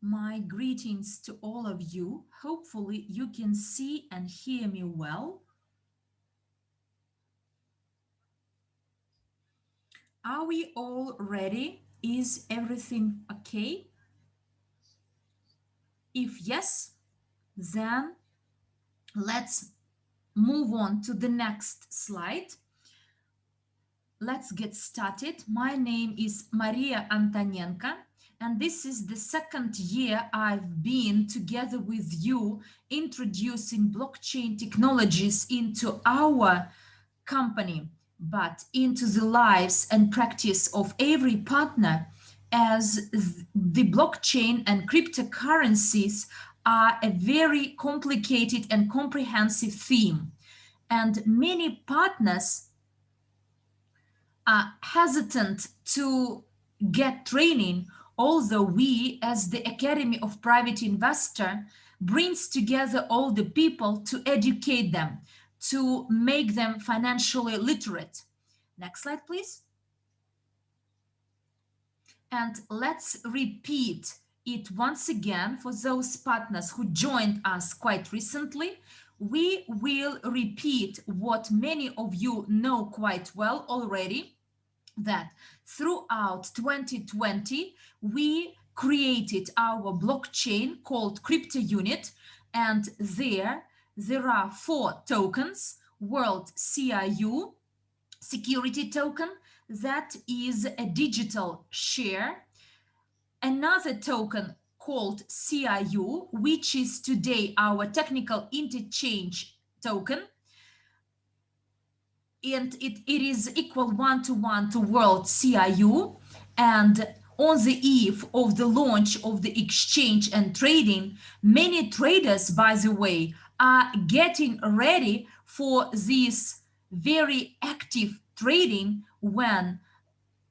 My greetings to all of you. Hopefully you can see and hear me well. Are we all ready? Is everything okay? If yes, then let's move on to the next slide. Let's get started. My name is Maria Antonenko, and this is the second year I've been together with you introducing blockchain technologies into our company, but into the lives and practice of every partner, as the blockchain and cryptocurrencies are a very complicated and comprehensive theme. And many partners are hesitant to get training, although we, as the Academy of Private Investor, brings together all the people to educate them, to make them financially literate. Next slide, please. And let's repeat it once again for those partners who joined us quite recently. We will repeat what many of you know quite well already, that throughout 2020, we created our blockchain called Crypto Unit, and there are 4 tokens: World CRU, security token, that is a digital share; another token called CRU, which is today our technical interchange token, and it is equal 1-to-1 to World CRU. And on the eve of the launch of the exchange and trading, many traders, by the way, are getting ready for this very active trading when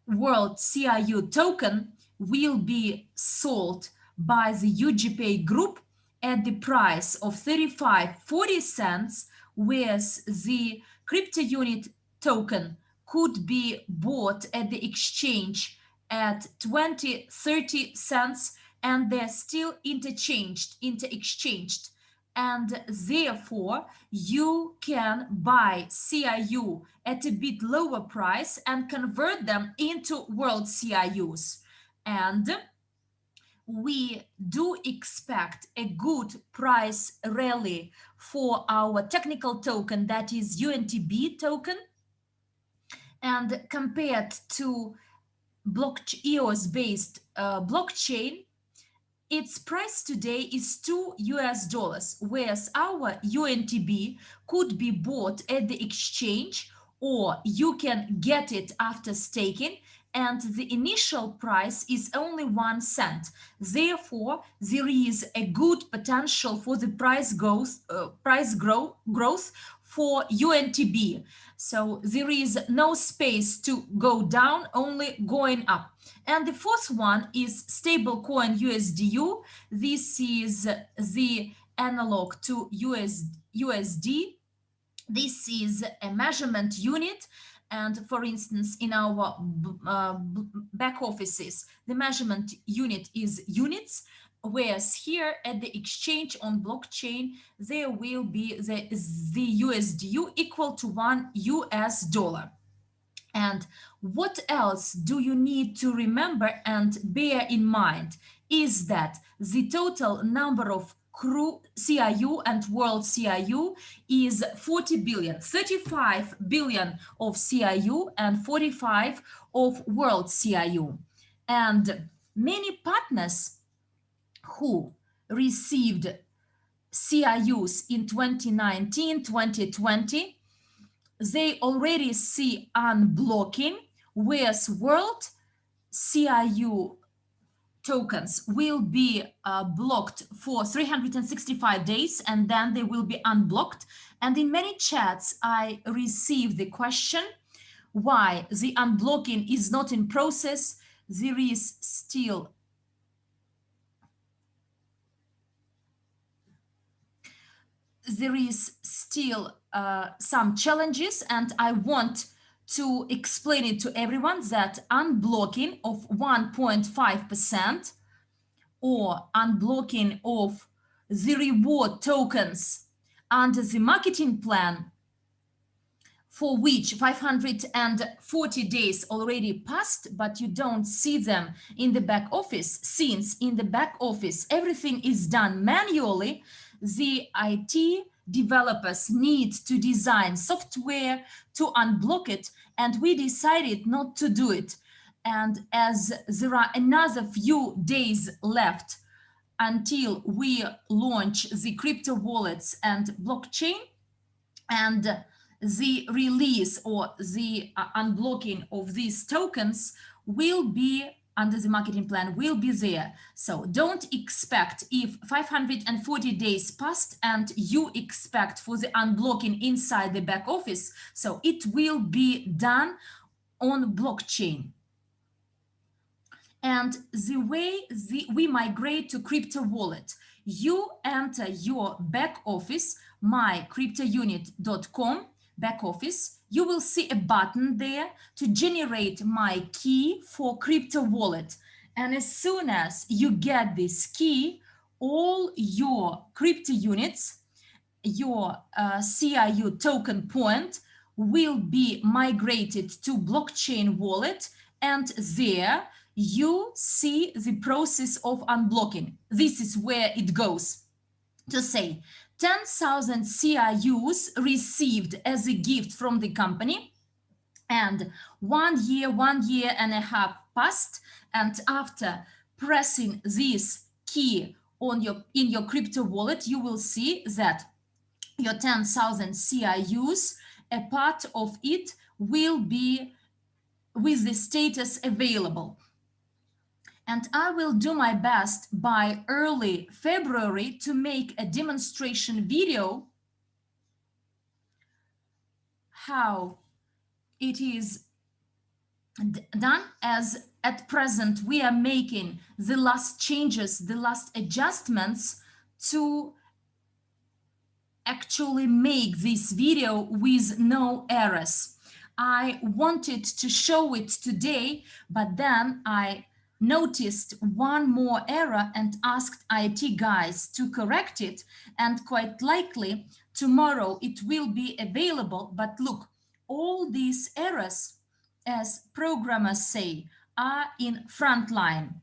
World CRU token will be sold by the UGPay group at the price of 35.40 cents, whereas the Crypto Unit token could be bought at the exchange at 20.30 cents, and they're still interexchanged, and therefore you can buy CRU at a bit lower price and convert them into World CRUs. And we do expect a good price rally for our technical token, that is UNTB token. And compared to EOS-based blockchain, its price today is $2, whereas our UNTB could be bought at the exchange, or you can get it after staking, and the initial price is only 1 cent. Therefore, there is a good potential for the price growth for UNTB. So there is no space to go down, only going up. And the fourth one is stablecoin USDU. This is the analog to USD. This is a measurement unit. And for instance, in our back offices, the measurement unit is units, whereas here at the exchange on blockchain, there will be the USDU equal to $1. And what else do you need to remember and bear in mind is that the total number of CRU and World CRU is 40 billion, 35 billion of CRU and 45 of World CRU. And many partners who received CRUs in 2019, 2020, they already see unblocking, whereas World CRU tokens will be blocked for 365 days, and then they will be unblocked. And in many chats, I received the question why the unblocking is not in process. There is still some challenges, and I want to explain it to everyone that unblocking of 1.5% or unblocking of the reward tokens under the marketing plan, for which 540 days already passed, but you don't see them in the back office, since in the back office everything is done manually, the IT developers need to design software to unblock it, and we decided not to do it. And as there are another few days left until we launch the crypto wallets and blockchain, and the release or the unblocking of these tokens will be under the marketing plan, will be there. So don't expect, if 540 days passed and you expect for the unblocking inside the back office, so it will be done on blockchain. And the way we migrate to crypto wallet, you enter your back office, mycryptounit.com back office. You will see a button there to generate my key for crypto wallet. And as soon as you get this key, all your crypto units, your CRU token point, will be migrated to blockchain wallet, and there you see the process of unblocking. This is where it goes to say 10,000 CRUs received as a gift from the company, and 1 year and a half passed, and after pressing this key on in your crypto wallet, you will see that your 10,000 CRUs, a part of it will be with the status available. And I will do my best by early February to make a demonstration video how it is done, as at present we are making the last changes, the last adjustments to actually make this video with no errors. I wanted to show it today, but then I noticed one more error and asked IT guys to correct it, and quite likely tomorrow it will be available. But look, all these errors, as programmers say, are in front line,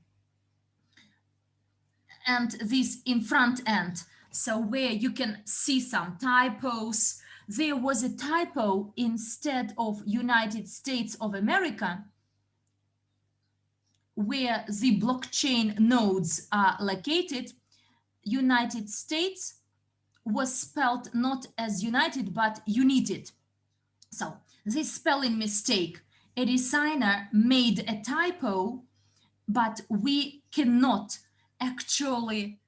and this in front end. So where you can see some typos, there was a typo instead of United States of America, where the blockchain nodes are located. United States was spelled not as United, but United. So this spelling mistake, a designer made a typo, but we cannot actually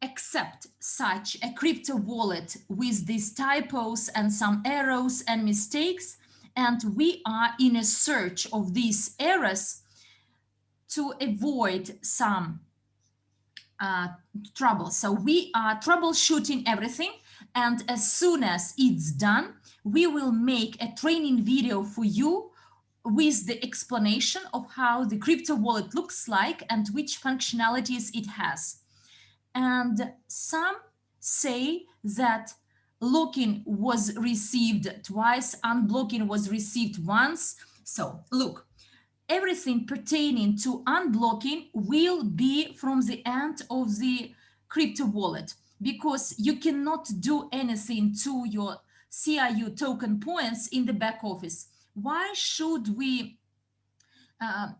accept such a crypto wallet with these typos and some errors and mistakes, and we are in a search of these errors to avoid some trouble. So we are troubleshooting everything, and as soon as it's done, we will make a training video for you with the explanation of how the crypto wallet looks like and which functionalities it has. And some say that locking was received twice, unblocking was received once. So look, everything pertaining to unblocking will be from the end of the crypto wallet, because you cannot do anything to your CRU token points in the back office. Why should we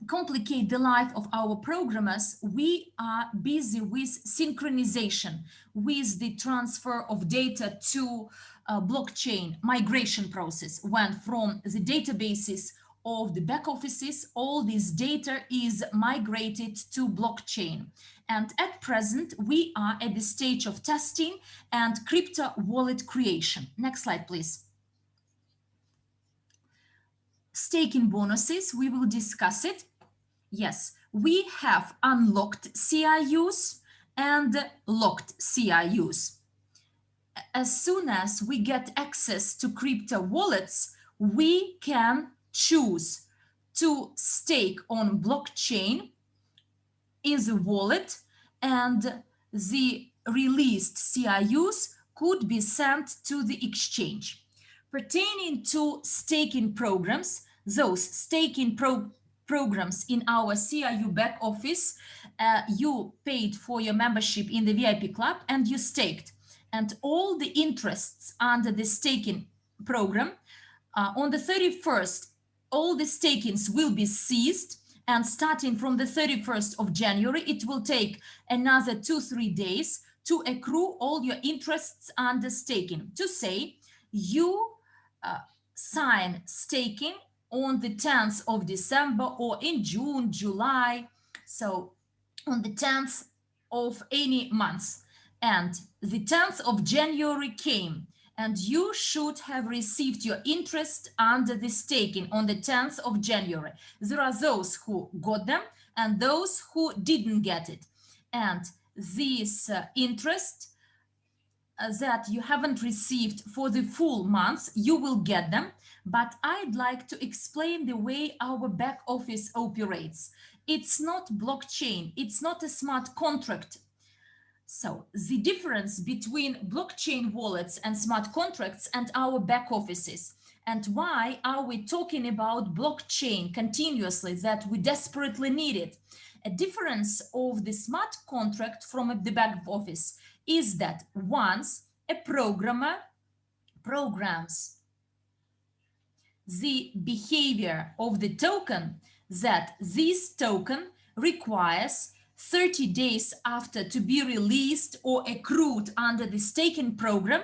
complicate the life of our programmers? We are busy with synchronization, with the transfer of data to blockchain migration process, when from the databases of the back offices, all this data is migrated to blockchain. And at present, we are at the stage of testing and crypto wallet creation. Next slide, please. Staking bonuses, we will discuss it. Yes, we have unlocked CRUs and locked CRUs. As soon as we get access to crypto wallets, we can choose to stake on blockchain in the wallet, and the released CRUs could be sent to the exchange. Pertaining to staking programs, those staking programs in our CRU back office, you paid for your membership in the VIP club and you staked. And all the interests under the staking program, on the 31st, all the stakings will be ceased. And starting from the 31st of January, it will take another 2-3 days to accrue all your interests under staking. To say you sign staking on the 10th of December or in June, July, so on the 10th of any month, and the 10th of January came, and you should have received your interest under the staking on the 10th of January. There are those who got them and those who didn't get it. And this interest that you haven't received for the full month, you will get them. But I'd like to explain the way our back office operates. It's not blockchain, it's not a smart contract. So the difference between blockchain wallets and smart contracts and our back offices, and why are we talking about blockchain continuously, that we desperately need it? A difference of the smart contract from the back office is that once a programmer programs the behavior of the token, that this token requires 30 days after to be released or accrued under the staking program,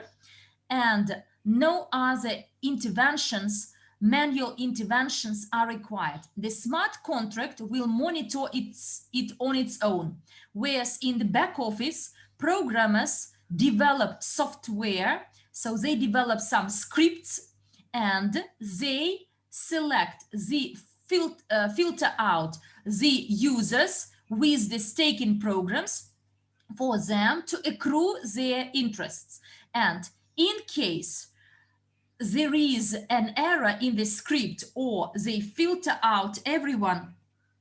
and no other interventions, manual interventions are required. The smart contract will monitor it on its own, whereas in the back office, programmers develop software, so they develop some scripts and they select the filter out the users with the staking programs for them to accrue their interests. And in case there is an error in the script or they filter out everyone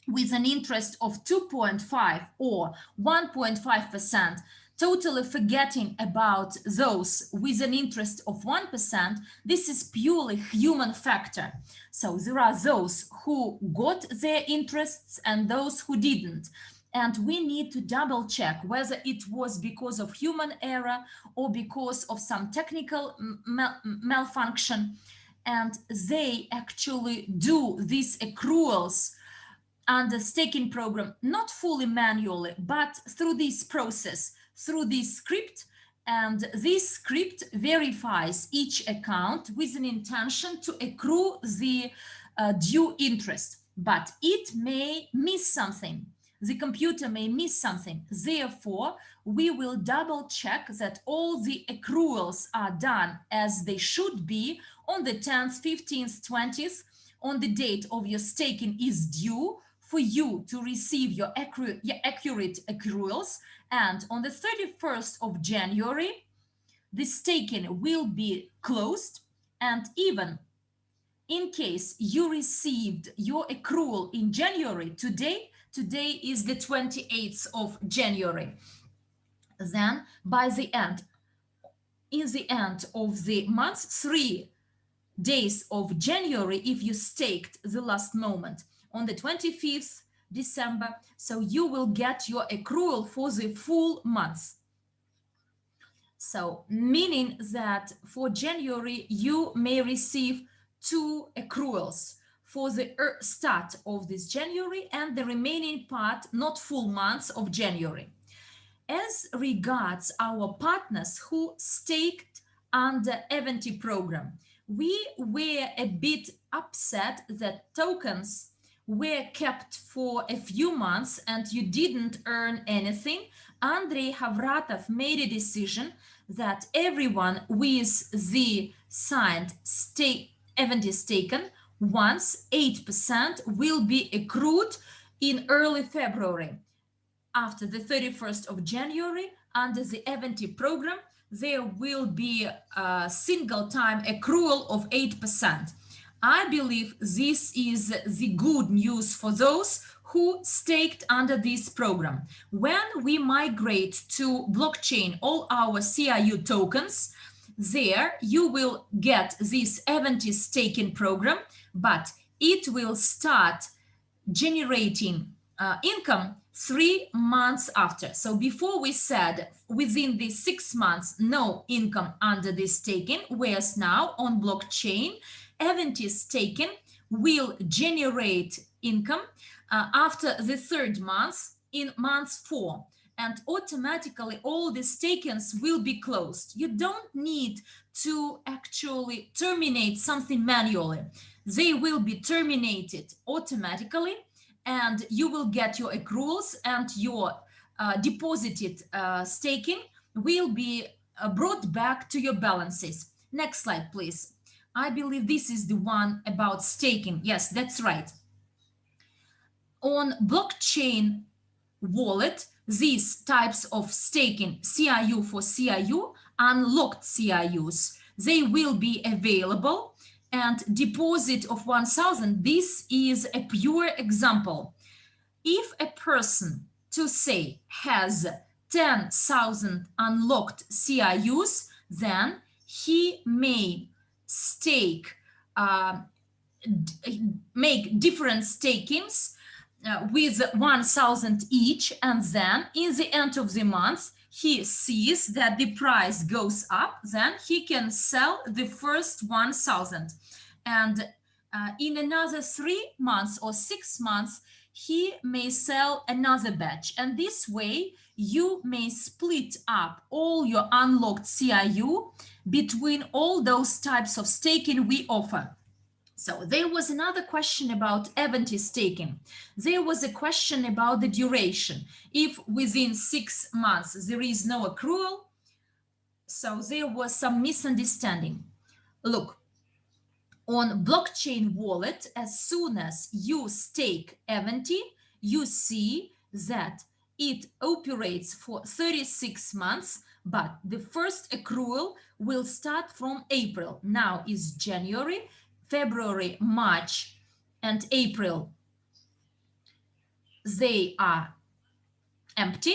with an interest of 2.5 or 1.5%, totally forgetting about those with an interest of 1%, this is purely human factor. So there are those who got their interests and those who didn't. And we need to double check whether it was because of human error or because of some technical malfunction. And they actually do these accruals under staking program, not fully manually, but through this process, through this script. And this script verifies each account with an intention to accrue the due interest, but it may miss something. The computer may miss something. Therefore, we will double check that all the accruals are done as they should be on the 10th, 15th, 20th, on the date of your staking is due for you to receive your accurate accruals. And on the 31st of January, the staking will be closed. And even in case you received your accrual in January, today is the 28th of January. Then by the end, in the end of the month, 3 days of January, if you staked the last moment on the 25th December, so you will get your accrual for the full month. So meaning that for January, you may receive 2 accruals for the start of this January and the remaining part, not full months of January. As regards our partners who staked under Evorich program, we were a bit upset that tokens were kept for a few months and you didn't earn anything. Andrei Havratov made a decision that everyone with the signed Evorich staken, once 8% will be accrued in early February. After the 31st of January, under the Evorich program, there will be a single time accrual of 8%. I believe this is the good news for those who staked under this program. When we migrate to blockchain all our CRU tokens, there you will get this Avanti staking program, but it will start generating income 3 months after. So before we said within the 6 months, no income under this staking, whereas now on blockchain, Avanti staking will generate income after the 3rd month in month 4. And automatically all the stakings will be closed. You don't need to actually terminate something manually. They will be terminated automatically, and you will get your accruals, and your deposited staking will be brought back to your balances. Next slide, please. I believe this is the one about staking. Yes, that's right. On blockchain wallet, these types of staking, CRU for CRU, unlocked CRUs, they will be available. And deposit of 1,000, this is a pure example. If a person, to say, has 10,000 unlocked CRUs, then he may stake, make different stakings with 1,000 each, and then in the end of the month he sees that the price goes up, then he can sell the first 1,000, and in another 3 months or 6 months he may sell another batch, and this way you may split up all your unlocked CRU between all those types of staking we offer. So there was another question about Avanti staking. There was a question about the duration. If within 6 months there is no accrual, so there was some misunderstanding. Look, on blockchain wallet, as soon as you stake Avanti, you see that it operates for 36 months, but the first accrual will start from April. Now is January, February, March, and April. They are empty.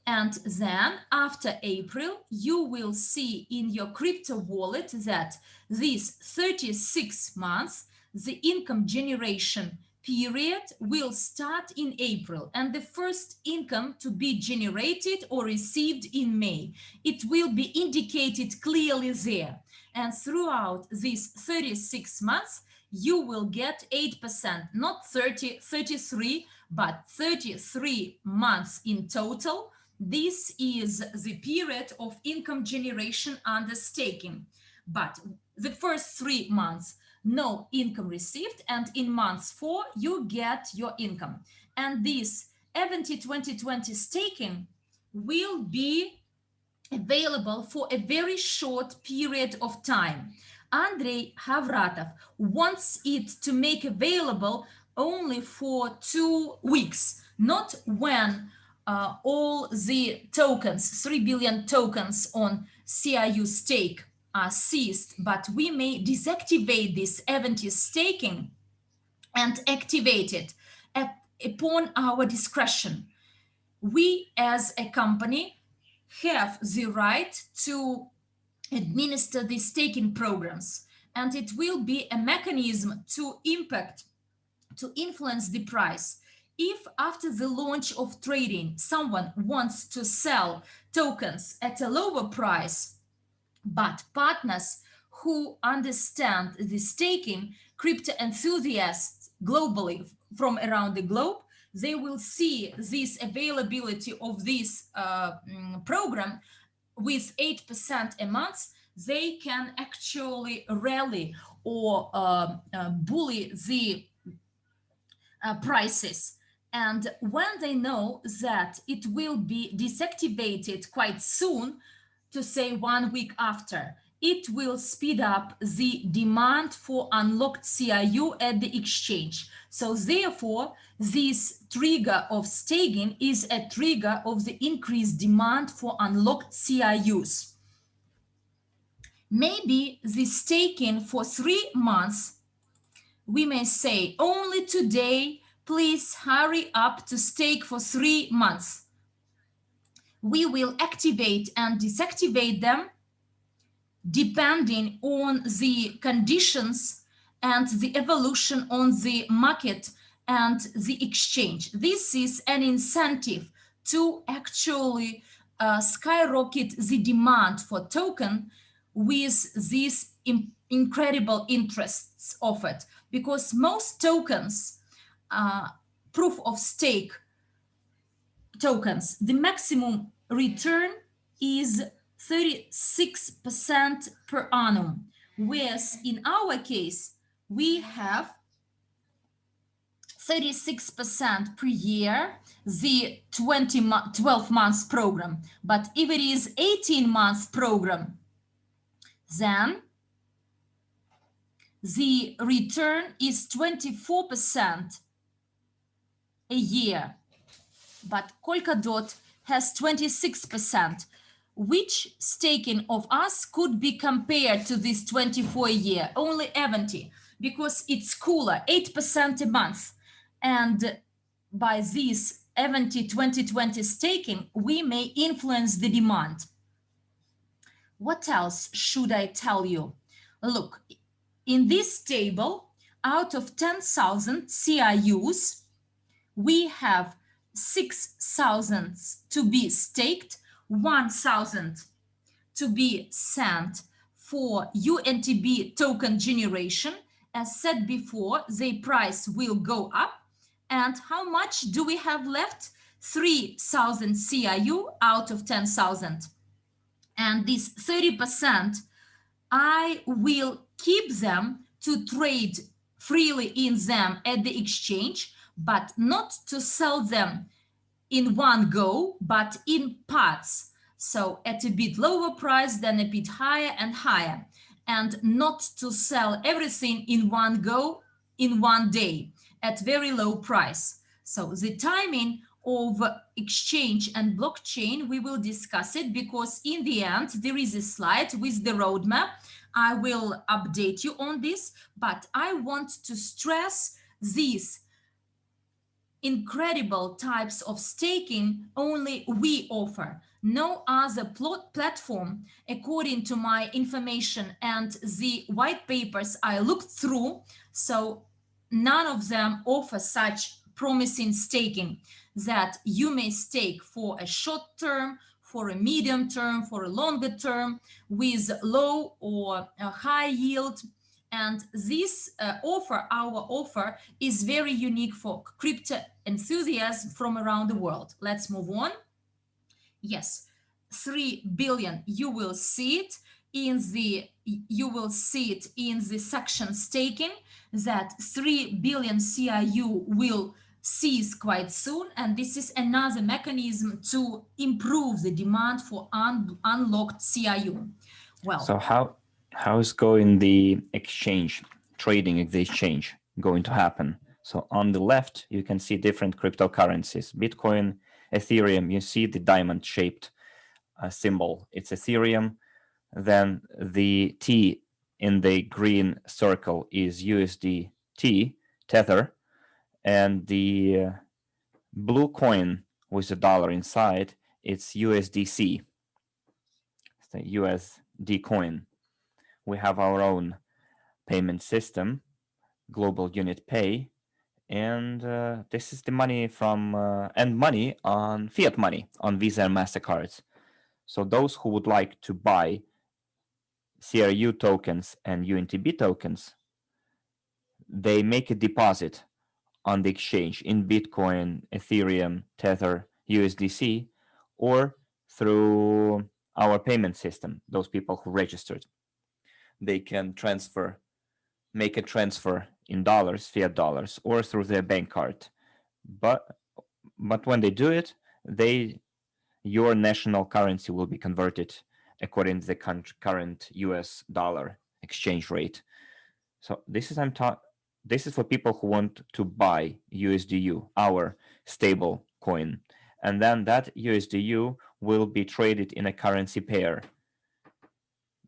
And then after April, you will see in your crypto wallet that these 36 months, the income generation period will start in April, and the first income to be generated or received in May. It will be indicated clearly there. And throughout these 36 months, you will get 8%, not 30, 33, but 33 months in total. This is the period of income generation under staking. But the first 3 months, no income received, and in month 4 you get your income. And this Avanti 2020 staking will be available for a very short period of time. Andrei Havratov wants it to make available only for 2 weeks, not when all the tokens, 3 billion tokens on CRU stake are seized, but we may deactivate this Avanti staking and activate it upon our discretion. We as a company have the right to administer the staking programs, and it will be a mechanism to influence the price. If after the launch of trading, someone wants to sell tokens at a lower price, but partners who understand the staking, crypto enthusiasts globally from around the globe, they will see this availability of this program with 8% a month. They can actually rally or bully the prices. And when they know that it will be deactivated quite soon, to say 1 week after, it will speed up the demand for unlocked CRU at the exchange. So therefore, this trigger of staking is a trigger of the increased demand for unlocked CRUs. Maybe the staking for 3 months, we may say only today please hurry up to stake for 3 months. We will activate and deactivate them depending on the conditions and the evolution on the market and the exchange. This is an incentive to actually skyrocket the demand for token with these incredible interests offered, because most tokens, proof of stake tokens, the maximum return is 36% per annum, whereas in our case, we have 36% per year, the 12 months program. But if it is 18 months program, then the return is 24% a year. But Polkadot has 26%. Which staking of us could be compared to this 24-year? Only Eventy, because it's cooler, 8% a month. And by this Eventy 2020 staking, we may influence the demand. What else should I tell you? Look, in this table, out of 10,000 CRUs, we have 6,000 to be staked, 1,000 to be sent for UNTB token generation. As said before, the price will go up. And how much do we have left? 3,000 CRU out of 10,000. And this 30%, I will keep them to trade freely in them at the exchange, but not to sell them in one go, but in parts. So at a bit lower price, then a bit higher and higher, and not to sell everything in one go in one day at very low price. So the timing of exchange and blockchain, we will discuss it, because in the end, there is a slide with the roadmap. I will update you on this, but I want to stress these incredible types of staking only we offer. No other platform, according to my information and the white papers I looked through, so none of them offer such promising staking that you may stake for a short term, for a medium term, for a longer term, with low or a high yield. And this our offer is very unique for crypto enthusiasts from around the world. Let's move on. Yes, 3 billion, you will see it in the section staking, that 3 billion CRU will cease quite soon, and this is another mechanism to improve the demand for unlocked CRU. Well, so how is going the exchange, trading at the exchange going to happen? So on the left, you can see different cryptocurrencies, Bitcoin, Ethereum. You see the diamond shaped symbol. It's Ethereum. Then the T in the green circle is USDT, Tether. And the blue coin with a dollar inside, it's USDC, it's the USD coin. We have our own payment system, Global Unit Pay, and this is the money from and money on fiat money on Visa and MasterCards. So those who would like to buy CRU tokens and UNTB tokens, they make a deposit on the exchange in Bitcoin, Ethereum, Tether, USDC, or through our payment system, those people who registered. They can make a transfer in dollars, fiat dollars, or through their bank card. But when they do it, your national currency will be converted according to the current US dollar exchange rate. So this is for people who want to buy USDU, our stable coin. And then that USDU will be traded in a currency pair,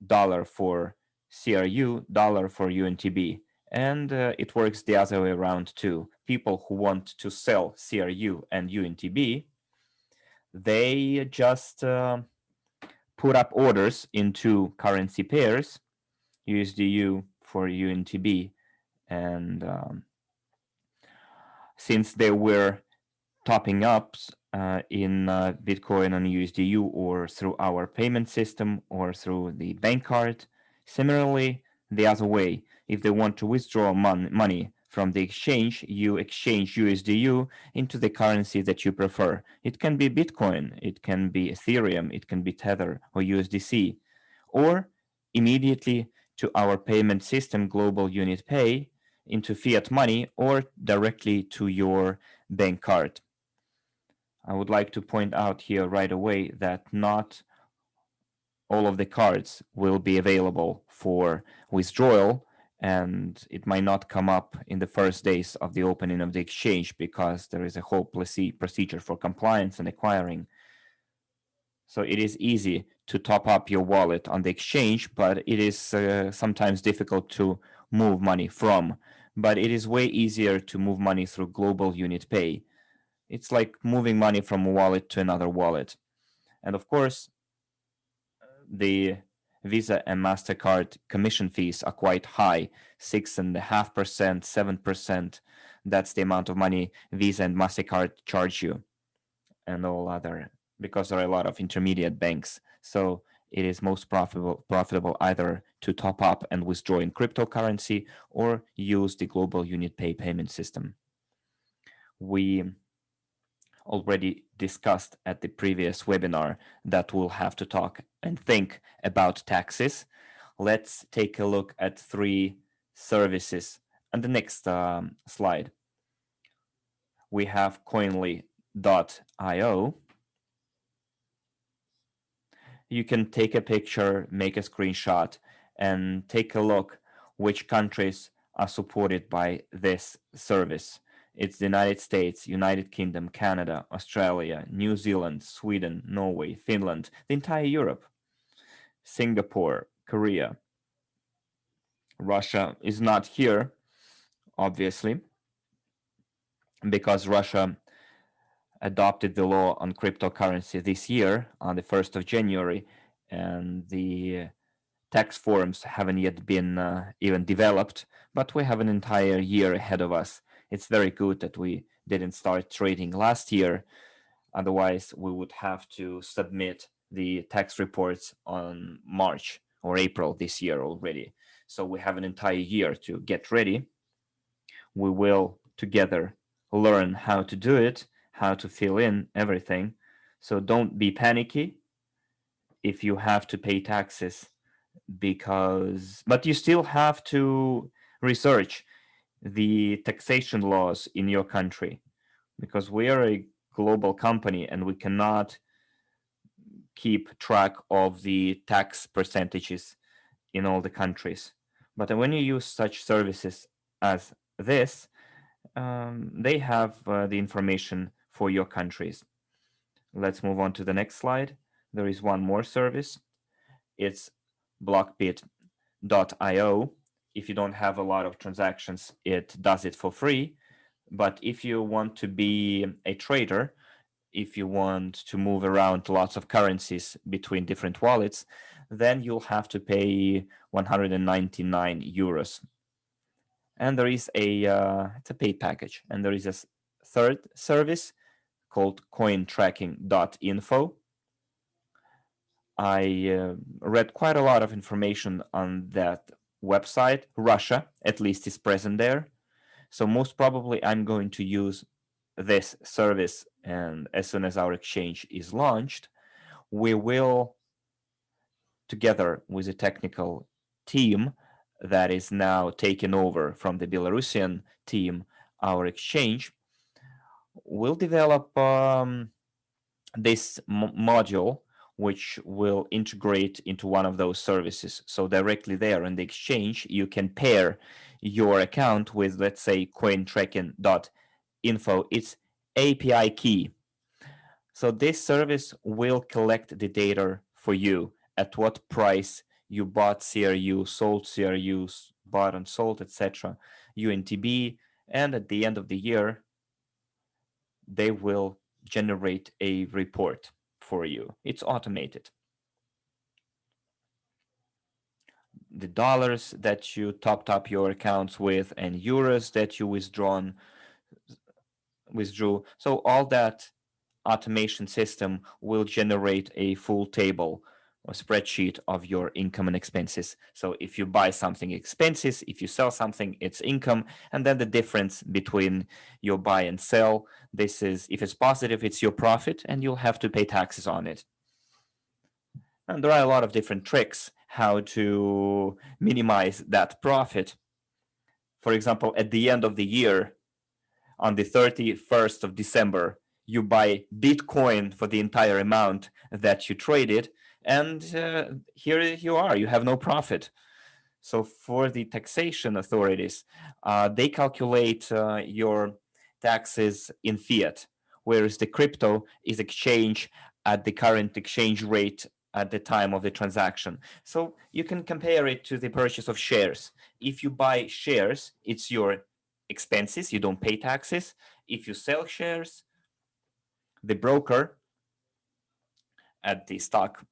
dollar for CRU, dollar for UNTB. And it works the other way around too. People who want to sell CRU and UNTB, they just put up orders into currency pairs, USDU for UNTB. And since they were topping ups in Bitcoin and USDU or through our payment system or through the bank card. Similarly, the other way, if they want to withdraw money from the exchange, you exchange USDU into the currency that you prefer. It can be Bitcoin, it can be Ethereum, it can be Tether or USDC, or immediately to our payment system, Global Unit Pay, into fiat money or directly to your bank card. I would like to point out here right away that not all of the cards will be available for withdrawal, and it might not come up in the first days of the opening of the exchange because there is a whole procedure for compliance and acquiring. So it is easy to top up your wallet on the exchange, but it is sometimes difficult to move money from. But it is way easier to move money through Global Unit Pay. It's like moving money from a wallet to another wallet. And of course, the Visa and MasterCard commission fees are quite high, 6.5%, 7%. That's the amount of money Visa and MasterCard charge you, and all other, because there are a lot of intermediate banks. So it is most profitable either to top up and withdraw in cryptocurrency or use the Global Unit Pay payment system. We already discussed at the previous webinar that we'll have to talk and think about taxes. Let's take a look at 3 services. On the next slide, we have Coinly.io. You can take a picture, make a screenshot, and take a look which countries are supported by this service. It's the United States, United Kingdom, Canada, Australia, New Zealand, Sweden, Norway, Finland, the entire Europe, Singapore, Korea. Russia is not here, obviously, because Russia adopted the law on cryptocurrency this year on the 1st of January, and the tax forms haven't yet been even developed, but we have an entire year ahead of us. It's very good that we didn't start trading last year. Otherwise, we would have to submit the tax reports on March or April this year already. So we have an entire year to get ready. We will together learn how to do it, how to fill in everything. So don't be panicky if you have to pay taxes, but you still have to research the taxation laws in your country, because we are a global company and we cannot keep track of the tax percentages in all the countries. But when you use such services as this, they have the information for your countries. Let's move on to the next slide. There is one more service. It's blockbit.io. If you don't have a lot of transactions, it does it for free. But if you want to be a trader, if you want to move around lots of currencies between different wallets, then you'll have to pay 199 euros. And there is it's a paid package. And there is a third service called cointracking.info. I read quite a lot of information on that website. Russia, at least, is present there. So most probably I'm going to use this service, and as soon as our exchange is launched, we will, together with a technical team that is now taken over from the Belarusian team, our exchange, will develop this module which will integrate into one of those services. So directly there in the exchange, you can pair your account with, let's say, cointracking.info. It's API key. So this service will collect the data for you, at what price you bought CRU, sold CRUs, bought and sold, etc., UNTB, and at the end of the year, they will generate a report for you. It's automated. The dollars that you topped up your accounts with and euros that you withdrew. So all that automation system will generate a full table or spreadsheet of your income and expenses. So if you buy something, expenses; if you sell something, it's income. And then the difference between your buy and sell, this is, if it's positive, it's your profit, and you'll have to pay taxes on it. And there are a lot of different tricks how to minimize that profit. For example, at the end of the year, on the 31st of December, you buy Bitcoin for the entire amount that you traded, and here you are, you have no profit. So for the taxation authorities, they calculate your taxes in fiat, whereas the crypto is exchanged at the current exchange rate at the time of the transaction. So you can compare it to the purchase of shares. If you buy shares, it's your expenses, you don't pay taxes. If you sell shares, the broker at the stock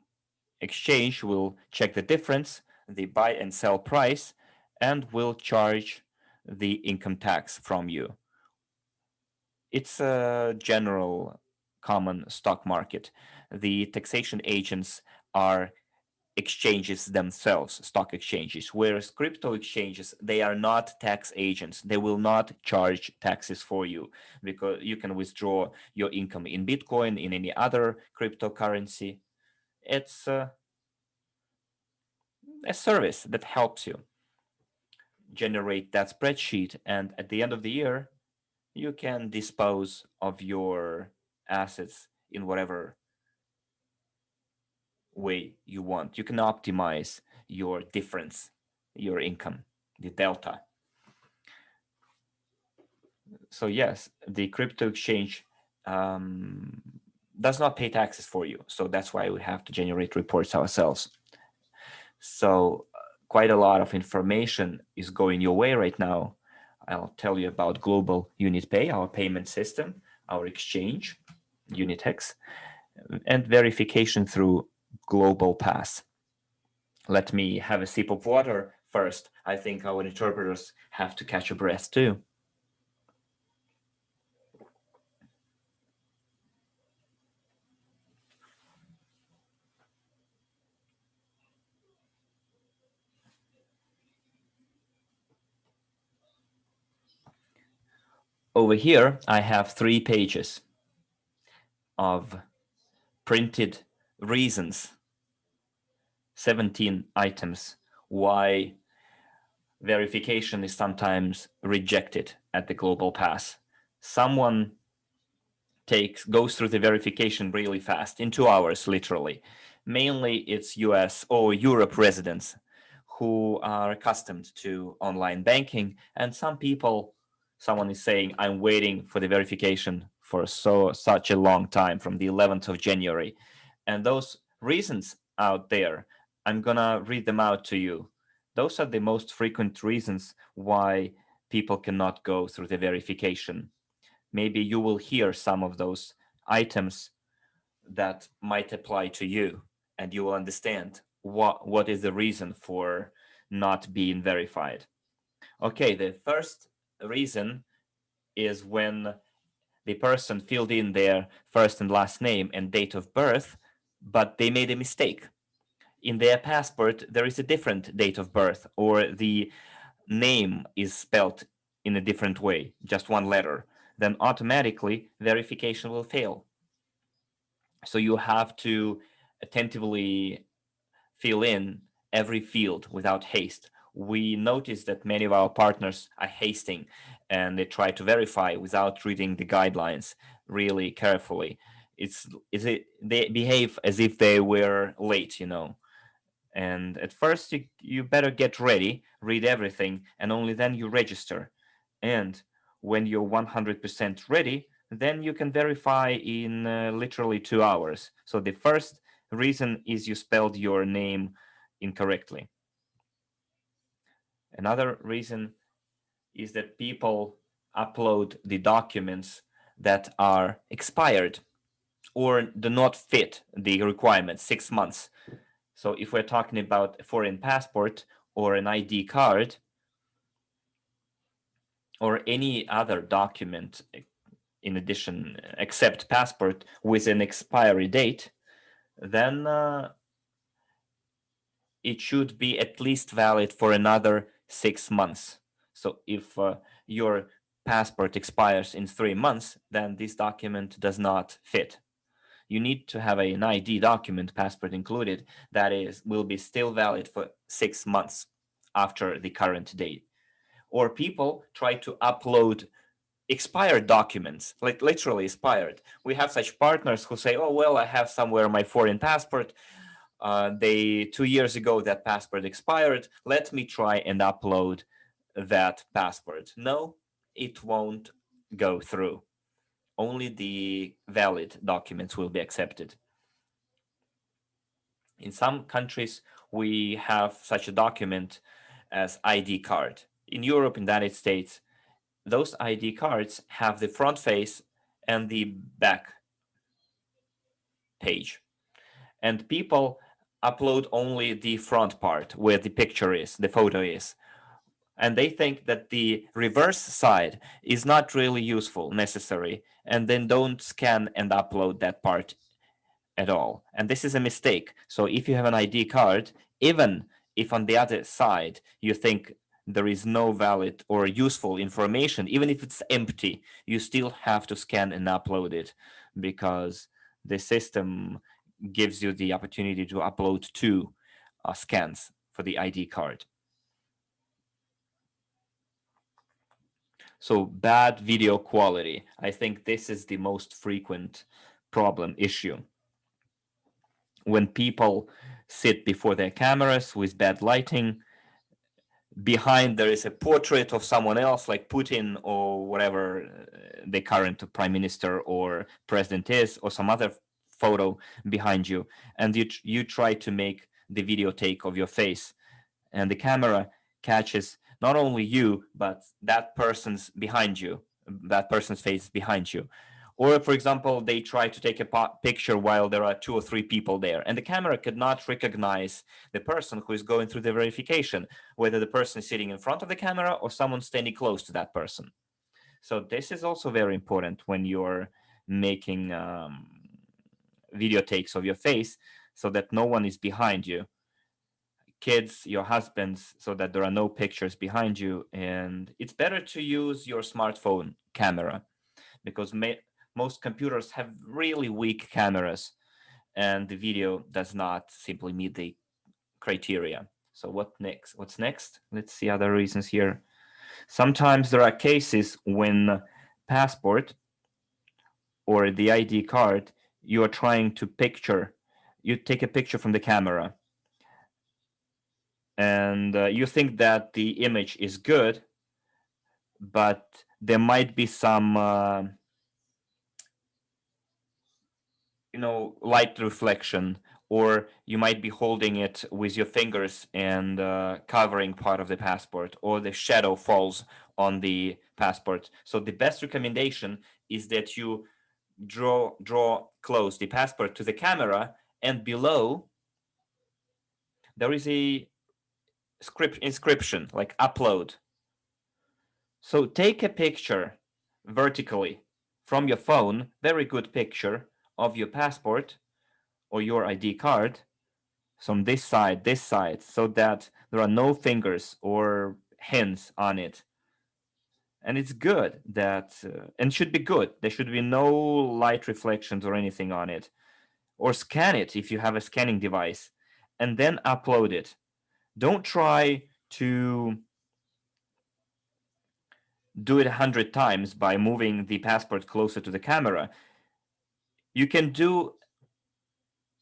exchange will check the difference, the buy and sell price, and will charge the income tax from you. It's a general common stock market. The taxation agents are exchanges themselves, stock exchanges, whereas crypto exchanges, they are not tax agents. They will not charge taxes for you because you can withdraw your income in Bitcoin, in any other cryptocurrency. It's a service that helps you generate that spreadsheet, and at the end of the year, you can dispose of your assets in whatever way you want. You can optimize your difference, your income, the delta. So yes, the crypto exchange does not pay taxes for you. So that's why we have to generate reports ourselves. So quite a lot of information is going your way right now. I'll tell you about Global Unit Pay, our payment system, our exchange, Unitex, and verification through Global Pass. Let me have a sip of water first. I think our interpreters have to catch a breath too. Over here, I have 3 pages of printed reasons, 17 items why verification is sometimes rejected at the Global Pass. Someone goes through the verification really fast, in 2 hours, literally. Mainly it's US or Europe residents who are accustomed to online banking, and someone is saying, I'm waiting for the verification for such a long time, from the 11th of January. And those reasons out there, I'm gonna read them out to you. Those are the most frequent reasons why people cannot go through the verification. Maybe you will hear some of those items that might apply to you, and you will understand what is the reason for not being verified. Okay, the first reason is when the person filled in their first and last name and date of birth, but they made a mistake. In their passport, there is a different date of birth, or the name is spelled in a different way, just one letter. Then automatically verification will fail. So you have to attentively fill in every field without haste. We notice that many of our partners are hasting and they try to verify without reading the guidelines really carefully. They behave as if they were late, And at first, you better get ready, read everything, and only then you register. And when you're 100% ready, then you can verify in literally 2 hours. So the first reason is you spelled your name incorrectly. Another reason is that people upload the documents that are expired or do not fit the requirements 6 months. So if we're talking about a foreign passport or an ID card or any other document in addition except passport with an expiry date, then it should be at least valid for another 6 months. So if your passport expires in 3 months, then this document does not fit. You need to have an ID document, passport included, that will be still valid for 6 months after the current date. Or people try to upload expired documents, like literally expired. We have such partners who say, oh, well, I have somewhere my foreign passport. 2 years ago that passport expired. Let me try and upload that passport. No, it won't go through. Only the valid documents will be accepted. In some countries, we have such a document as ID card. In Europe, in the United States, those ID cards have the front face and the back page. And people upload only the front part where the picture is, the photo is. And they think that the reverse side is not really useful, necessary, and then don't scan and upload that part at all. And this is a mistake. So if you have an ID card, even if on the other side you think there is no valid or useful information, even if it's empty, you still have to scan and upload it because the system gives you the opportunity to upload two scans for the ID card. So bad video quality. I think this is the most frequent problem issue. When people sit before their cameras with bad lighting, behind there is a portrait of someone else like Putin or whatever the current prime minister or president is, or some other photo behind you, and you try to make the video take of your face, and the camera catches not only you but that person's behind you, that person's face behind you. Or for example, they try to take a picture while there are 2 or 3 people there, and the camera could not recognize the person who is going through the verification, whether the person is sitting in front of the camera or someone standing close to that person. So this is also very important when you're making video takes of your face, so that no one is behind you, kids, your husbands, so that there are no pictures behind you. And it's better to use your smartphone camera because most computers have really weak cameras and the video does not simply meet the criteria. So what's next? Let's see other reasons here. Sometimes there are cases when passport or the ID card, you are trying to you take a picture from the camera and you think that the image is good, but there might be some light reflection, or you might be holding it with your fingers and covering part of the passport, or the shadow falls on the passport. So the best recommendation is that you draw close the passport to the camera, and below there is a inscription like upload. So take a picture vertically from your phone, very good picture of your passport or your ID card from this side, so that there are no fingers or hands on it. And it's good that, and should be good. There should be no light reflections or anything on it. Or scan it if you have a scanning device, and then upload it. Don't try to do it 100 times by moving the passport closer to the camera. You can do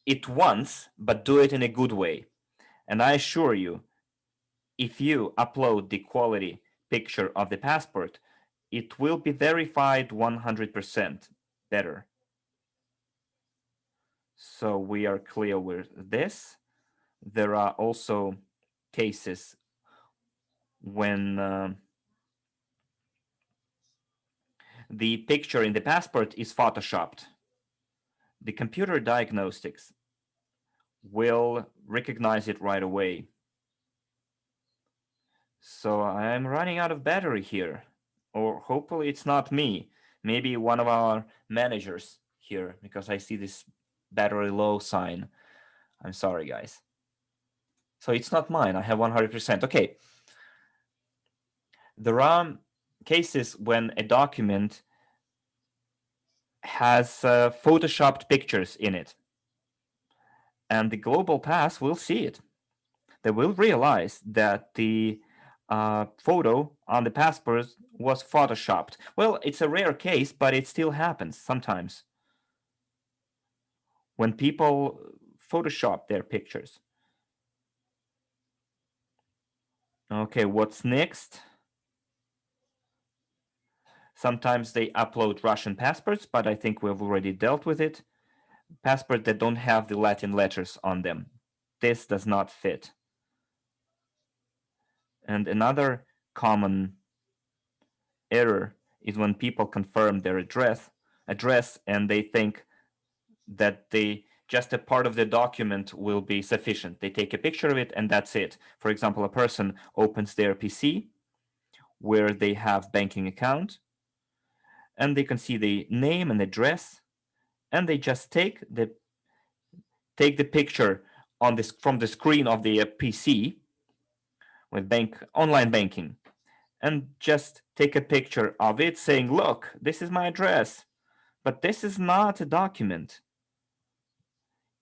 it once, but do it in a good way. And I assure you, if you upload the quality picture of the passport, it will be verified 100% better. So we are clear with this. There are also cases when the picture in the passport is photoshopped, the computer diagnostics will recognize it right away. So I'm running out of battery here, or hopefully it's not me, maybe one of our managers here, because I see this battery low sign. I'm sorry, guys. So it's not mine. I have 100%. Okay. There are cases when a document has photoshopped pictures in it, and the global pass will see it. They will realize that the photo on the passport was photoshopped. Well, it's a rare case, but it still happens sometimes when people Photoshop their pictures. Okay, what's next? Sometimes they upload Russian passports, but I think we've already dealt with it. Passports that don't have the Latin letters on them. This does not fit. And another common error is when people confirm their address and they think that just a part of the document will be sufficient. They take a picture of it and that's it. For example, a person opens their PC where they have banking account and they can see the name and address, and they just take the picture on this from the screen of the PC with online banking, and just take a picture of it saying, look, this is my address. But this is not a document.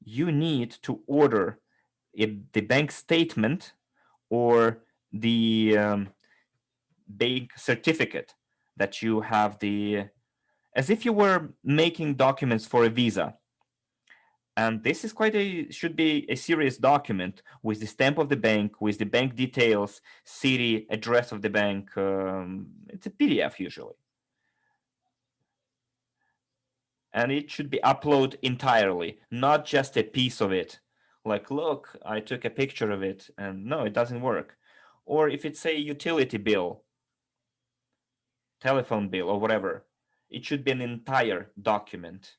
You need to order the bank statement or the bank certificate that you have as if you were making documents for a visa. And this is should be a serious document with the stamp of the bank, with the bank details, city, address of the bank. It's a PDF usually. And it should be uploaded entirely, not just a piece of it. Like, look, I took a picture of it, and no, it doesn't work. Or if it's a utility bill, telephone bill, or whatever, it should be an entire document.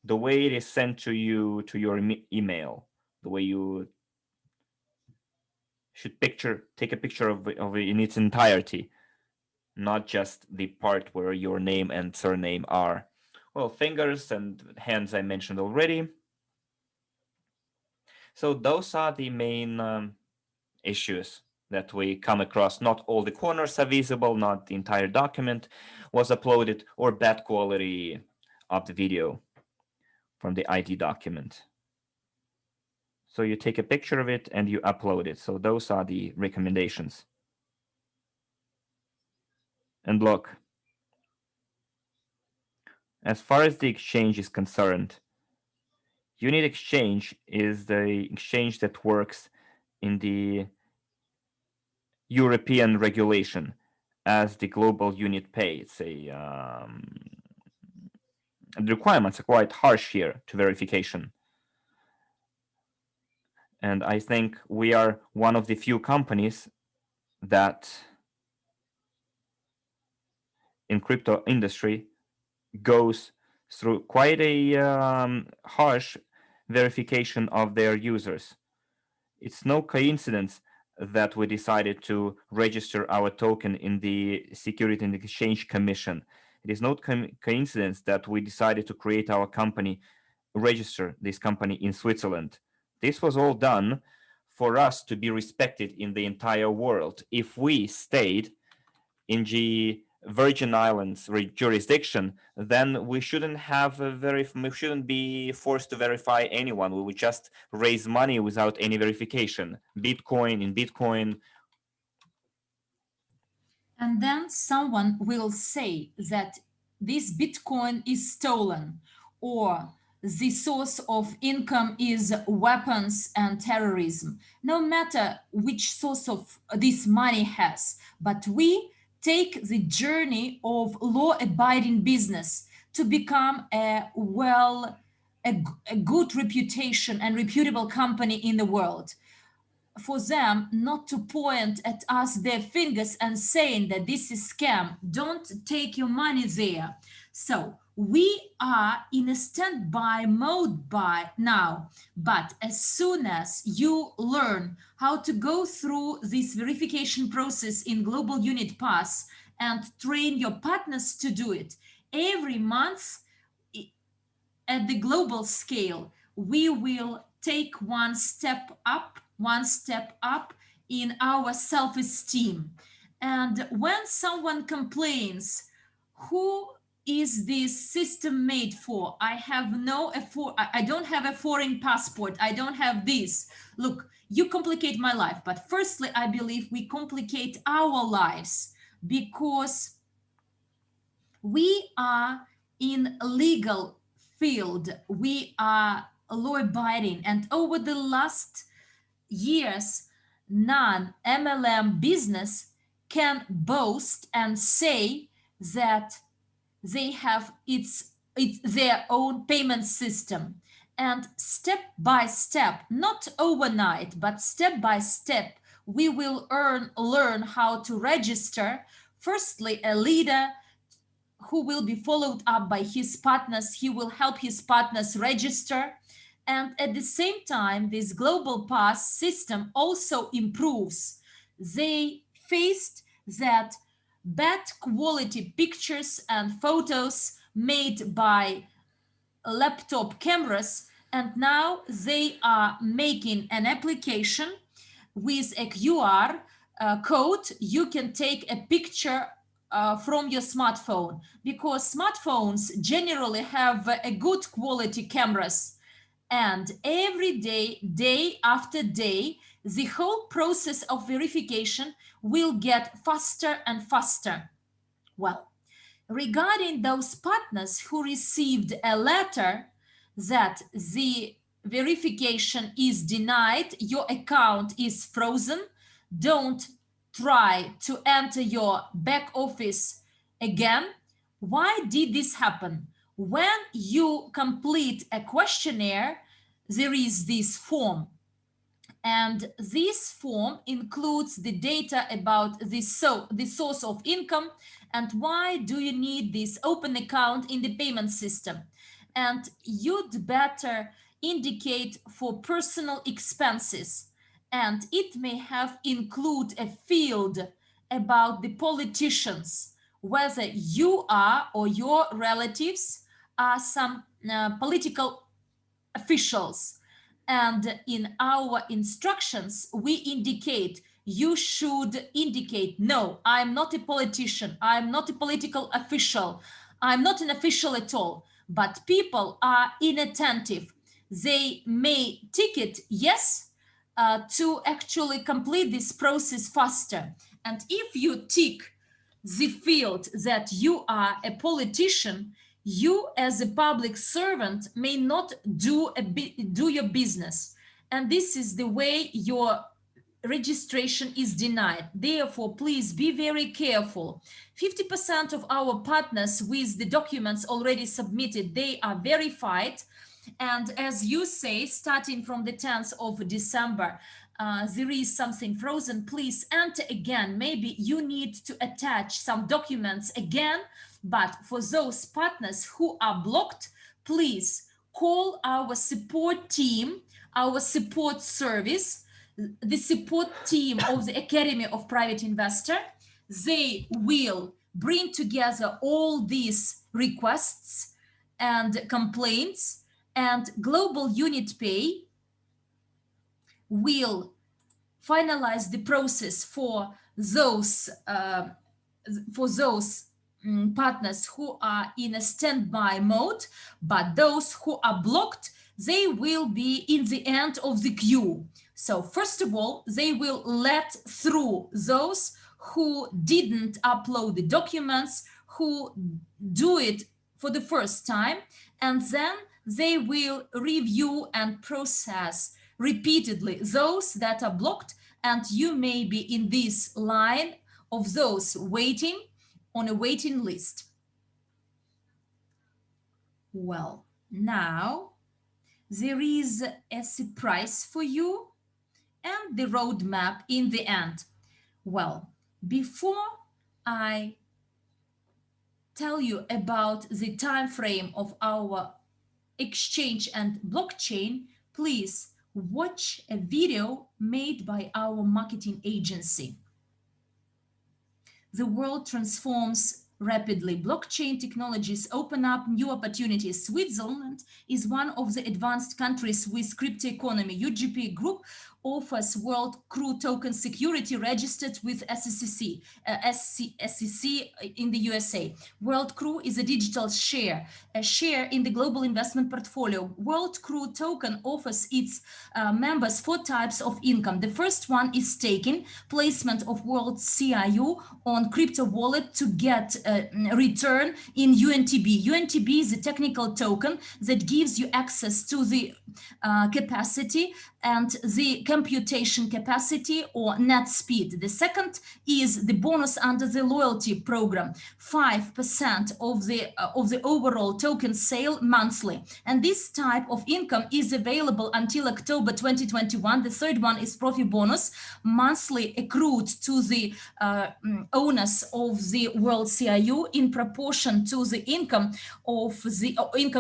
The way it is sent to you to your email, the way you should take a picture of it in its entirety, not just the part where your name and surname are. Well, fingers and hands I mentioned already. So those are the main issues that we come across. Not all the corners are visible, not the entire document was uploaded, or bad quality of the video from the ID document. So you take a picture of it and you upload it. So those are the recommendations. And look, as far as the exchange is concerned, unit exchange is the exchange that works in the European regulation as the global unit pay. It's the requirements are quite harsh here to verification. And I think we are one of the few companies that in crypto industry goes through quite a harsh verification of their users. It's no coincidence that we decided to register our token in the Security and Exchange Commission. It is not coincidence that we decided to create our company, register this company in Switzerland. This was all done for us to be respected in the entire world. If we stayed in the Virgin Islands jurisdiction, then we shouldn't we shouldn't be forced to verify anyone. We would just raise money without any verification. Bitcoin. And then someone will say that this Bitcoin is stolen, or the source of income is weapons and terrorism. No matter which source of this money has, but we take the journey of law-abiding business to become a good reputation and reputable company in the world. for them not to point at us their fingers and saying that this is scam. Don't take your money there. So we are in a standby mode by now, but as soon as you learn how to go through this verification process in Global Unit Pass and train your partners to do it every month, at the global scale, we will take one step up in our self-esteem. And when someone complains, who is this system made for? I have no, I don't have a foreign passport. I don't have this. Look, you complicate my life. But firstly, I believe we complicate our lives because we are in a legal field. We are law abiding, and over the last years, non-MLM business can boast and say that they have it's their own payment system. And step by step, not overnight, but step by step, we will learn how to register firstly a leader who will be followed up by his partners. He will help his partners register. And at the same time, this global pass system also improves. They faced that bad quality pictures and photos made by laptop cameras, and now they are making an application with a QR code. You can take a picture from your smartphone, because smartphones generally have a good quality cameras, and every day, day after day, the whole process of verification will get faster and faster. Well, regarding those partners who received a letter that the verification is denied, your account is frozen, don't try to enter your back office again. Why did this happen? When you complete a questionnaire, there is this form, and this form includes the data about the source of income and why do you need this open account in the payment system. And you'd better indicate for personal expenses, and it may have include a field about the politicians, whether you are or your relatives are some political officials. And in our instructions, we indicate you should indicate, no, I'm not a politician, I'm not a political official, I'm not an official at all. But people are inattentive. They may tick it yes to actually complete this process faster. And if you tick the field that you are a politician, you as a public servant may not do your business, and this is the way your registration is denied. Therefore, please be very careful. 50% of our partners with the documents already submitted, they are verified. And as you say, starting from the 10th of December, there is something frozen. Please enter again. Maybe you need to attach some documents again. But for those partners who are blocked, please call our support team, our support service, the support team of the Academy of Private Investor. They will bring together all these requests and complaints, and Global Unit Pay will finalize the process for those partners who are in a standby mode. But those who are blocked, they will be in the end of the queue. So first of all, they will let through those who didn't upload the documents, who do it for the first time, and then they will review and process repeatedly those that are blocked, and you may be in this line of those waiting on a waiting list. Well, now there is a surprise for you. and the roadmap in the end. Well, before I tell you about the time frame of our exchange and blockchain, please watch a video made by our marketing agency. The world transforms rapidly. Blockchain technologies open up new opportunities. Switzerland is one of the advanced countries with crypto economy. UGP Group offers World CRU token security registered with SEC in the USA. World CRU is a digital share, a share in the global investment portfolio. World CRU token offers its members four types of income. The first one is staking, placement of World CRU on crypto wallet to get a return in UNTB. UNTB is a technical token that gives you access to the capacity and the computation capacity or net speed. The second is the bonus under the loyalty program, 5% of the overall token sale monthly. And this type of income is available until October 2021. The third one is profit bonus, monthly accrued to the owners of the World CRU in proportion to the income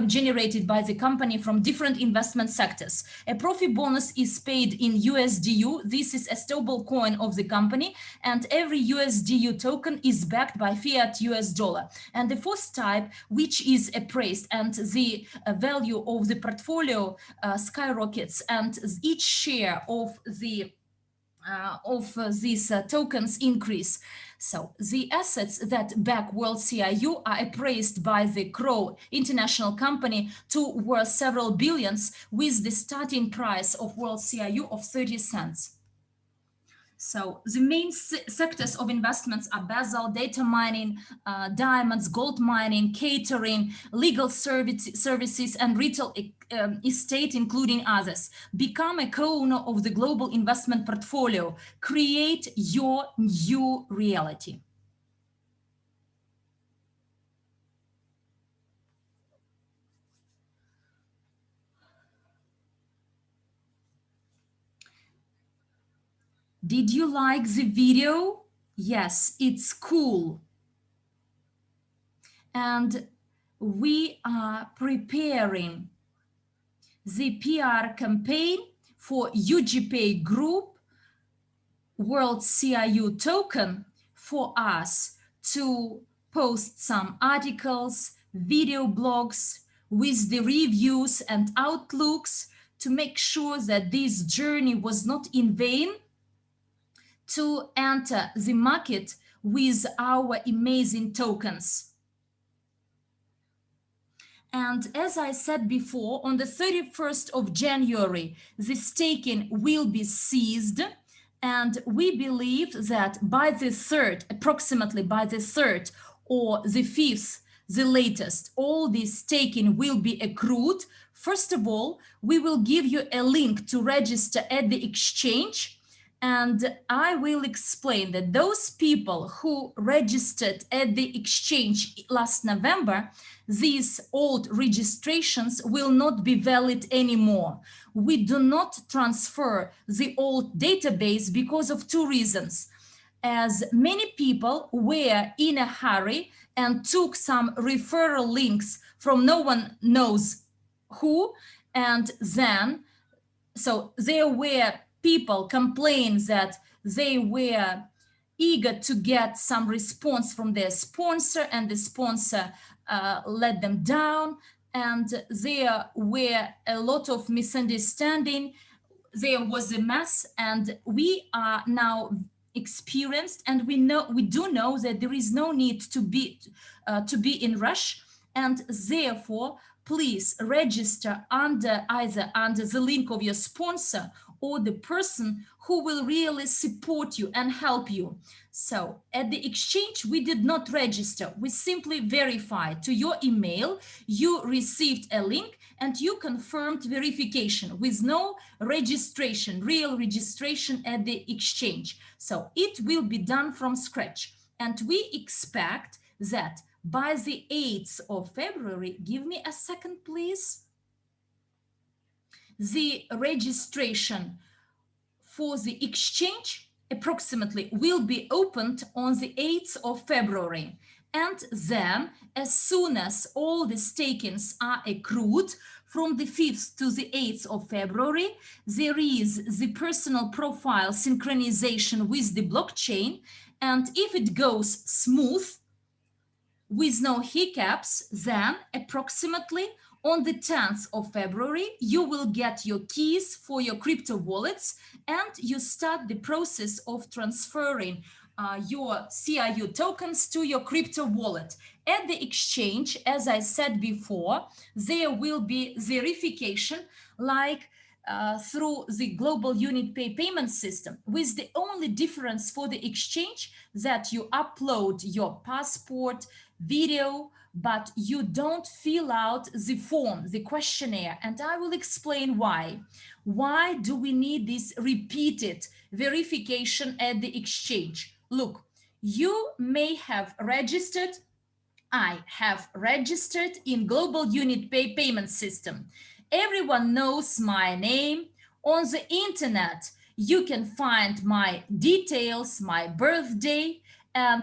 generated by the company from different investment sectors. A profit bonus is paid in USDU. This is a stable coin of the company, and every USDU token is backed by fiat US dollar. And the fourth type, which is appraised, and the value of the portfolio skyrockets, and each share of these tokens increase. So the assets that back World CRU are appraised by the CRU international company to worth several billions, with the starting price of World CRU of 30 cents. So the main sectors of investments are basalt, data mining, diamonds, gold mining, catering, legal services, and retail estate, including others. Become a co-owner of the global investment portfolio. Create your new reality. Did you like the video? Yes, it's cool. And we are preparing the PR campaign for UGP Group World CRU token for us to post some articles, video blogs with the reviews and outlooks to make sure that this journey was not in vain, to enter the market with our amazing tokens. And as I said before, on the 31st of January, the staking will be ceased. And we believe that by the 3rd, approximately by the 3rd or the 5th, the latest, all this staking will be accrued. First of all, we will give you a link to register at the exchange. And I will explain that those people who registered at the exchange last November, these old registrations will not be valid anymore. We do not transfer the old database because of two reasons. As many people were in a hurry and took some referral links from no one knows who, and then, so there were people complain that they were eager to get some response from their sponsor, and the sponsor let them down, and there were a lot of misunderstanding. There was a mess, and we are now experienced, and we do know that there is no need to be in rush, and therefore please register either under the link of your sponsor or the person who will really support you and help you. So at the exchange, we did not register. We simply verified to your email, you received a link and you confirmed verification with no registration, real registration at the exchange. So it will be done from scratch. And we expect that by the 8th of February, give me a second, please. The registration for the exchange approximately will be opened on the 8th of February. And then, as soon as all the stakings are accrued, from the 5th to the 8th of February, there is the personal profile synchronization with the blockchain. And if it goes smooth, with no hiccups, then approximately on the 10th of February, you will get your keys for your crypto wallets and you start the process of transferring your CRU tokens to your crypto wallet. At the exchange, as I said before, there will be verification like through the global unit payment system, with the only difference for the exchange that you upload your passport, video, but you don't fill out the form, the questionnaire, and I will explain why. Why do we need this repeated verification at the exchange? Look, you may have registered, I have registered in global unit payment system. Everyone knows my name. On the internet, you can find my details, my birthday, and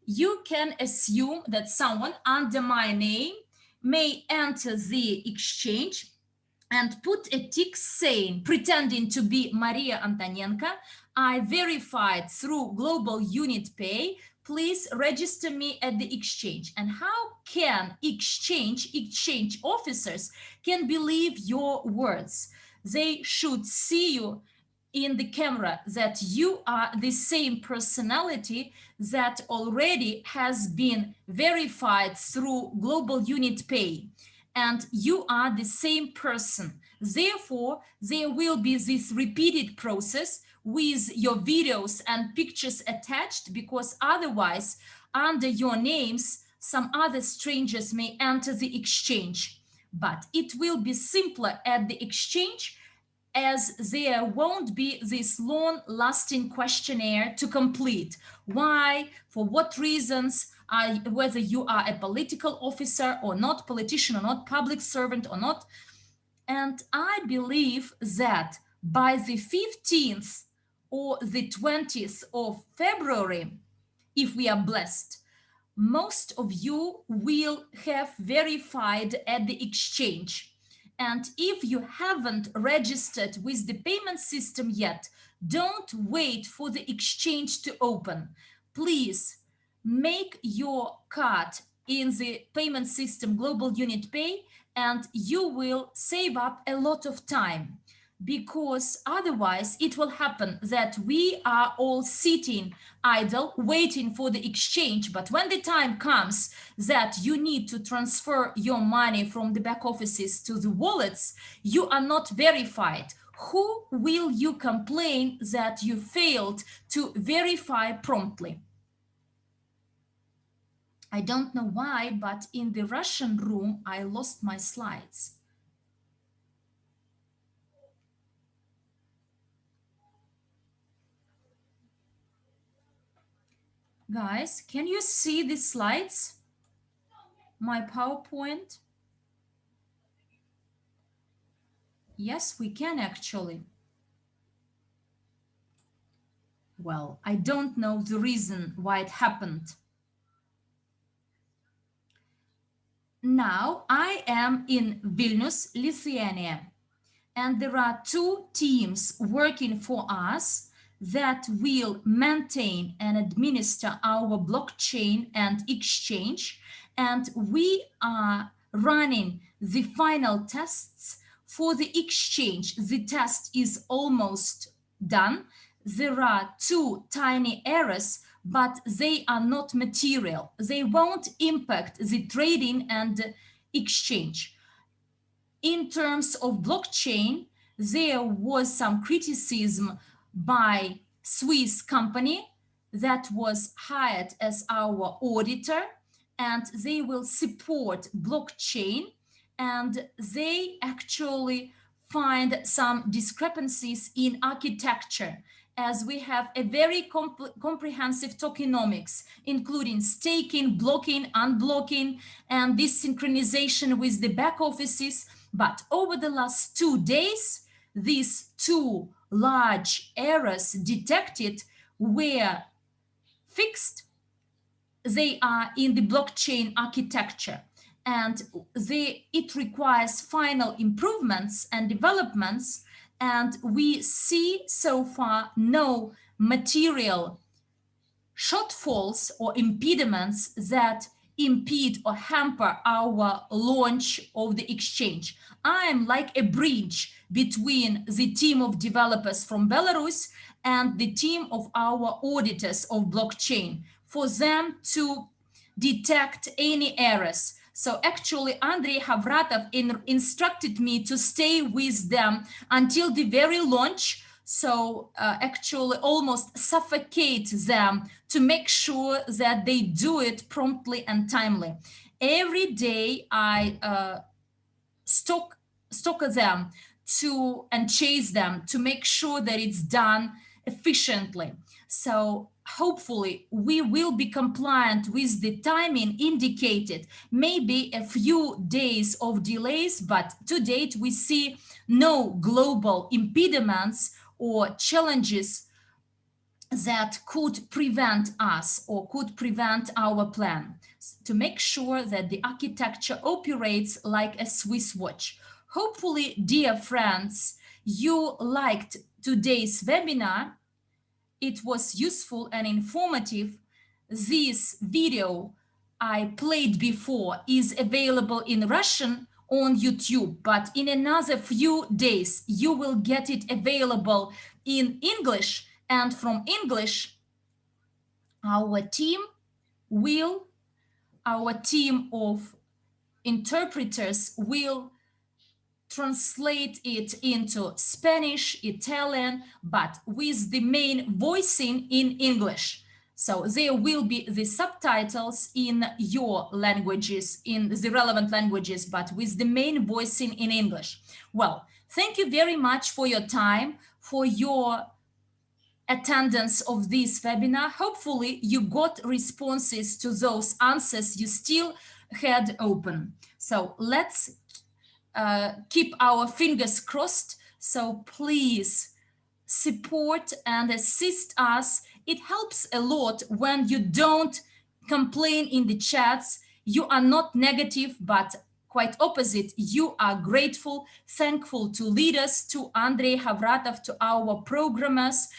you can assume that someone under my name may enter the exchange and put a tick saying, pretending to be Maria Antonenko, I verified through Global Unit Pay, please register me at the exchange. And how can exchange officers can believe your words? They should see you in the camera that you are the same personality that already has been verified through Global Unit Pay, and you are the same person. Therefore, there will be this repeated process with your videos and pictures attached, because otherwise, under your names, some other strangers may enter the exchange. But it will be simpler at the exchange, as there won't be this long-lasting questionnaire to complete. Why, for what reasons, whether you are a political officer or not, politician or not, public servant or not. And I believe that by the 15th or the 20th of February, if we are blessed, most of you will have verified at the exchange. And if you haven't registered with the payment system yet, don't wait for the exchange to open. Please make your card in the payment system Global Unit Pay, and you will save up a lot of time, because otherwise it will happen that we are all sitting idle waiting for the exchange, but when the time comes that you need to transfer your money from the back offices to the wallets, you are not verified. Who will you complain that you failed to verify promptly? I don't know why, but in the Russian room I lost my slides. Guys, can you see the slides? My PowerPoint? Yes, we can actually. Well, I don't know the reason why it happened. Now I am in Vilnius, Lithuania, and there are two teams working for us that will maintain and administer our blockchain and exchange, and we are running the final tests for the exchange. The test is almost done. There are two tiny errors, but they are not material. They won't impact the trading and exchange. In terms of blockchain, there was some criticism by Swiss company that was hired as our auditor, and they will support blockchain, and they actually find some discrepancies in architecture, as we have a very comprehensive tokenomics, including staking, blocking, unblocking, and this synchronization with the back offices. But over the last 2 days, these two large errors detected were fixed, they are in the blockchain architecture, and it requires final improvements and developments, and we see so far no material shortfalls or impediments that impede or hamper our launch of the exchange. I am like a bridge between the team of developers from Belarus and the team of our auditors of blockchain for them to detect any errors. So actually, Andrei Havratov instructed me to stay with them until the very launch. So actually almost suffocate them to make sure that they do it promptly and timely. Every day I stalk them and chase them to make sure that it's done efficiently. So hopefully we will be compliant with the timing indicated, maybe a few days of delays, but to date we see no global impediments or challenges that could prevent us or could prevent our plan, to make sure that the architecture operates like a Swiss watch. Hopefully, dear friends, you liked today's webinar. It was useful and informative. This video I played before is available in Russian on YouTube, but in another few days you will get it available in English, and from English our team of interpreters will translate it into Spanish, Italian, but with the main voicing in English. So there will be the subtitles in your languages, in the relevant languages, but with the main voicing in English. Well, thank you very much for your time, for your attendance of this webinar. Hopefully you got responses to those answers you still had open. So let's keep our fingers crossed. So please support and assist us. It helps a lot when you don't complain in the chats. You are not negative, but quite opposite. You are grateful, thankful to leaders, to Andrei Havratov, to our programmers.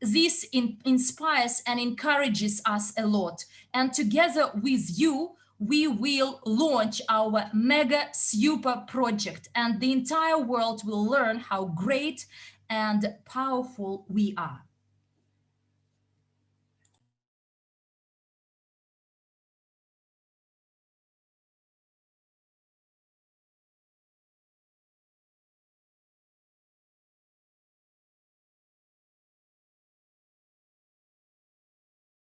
This inspires and encourages us a lot. And together with you, we will launch our mega super project, and the entire world will learn how great and powerful we are.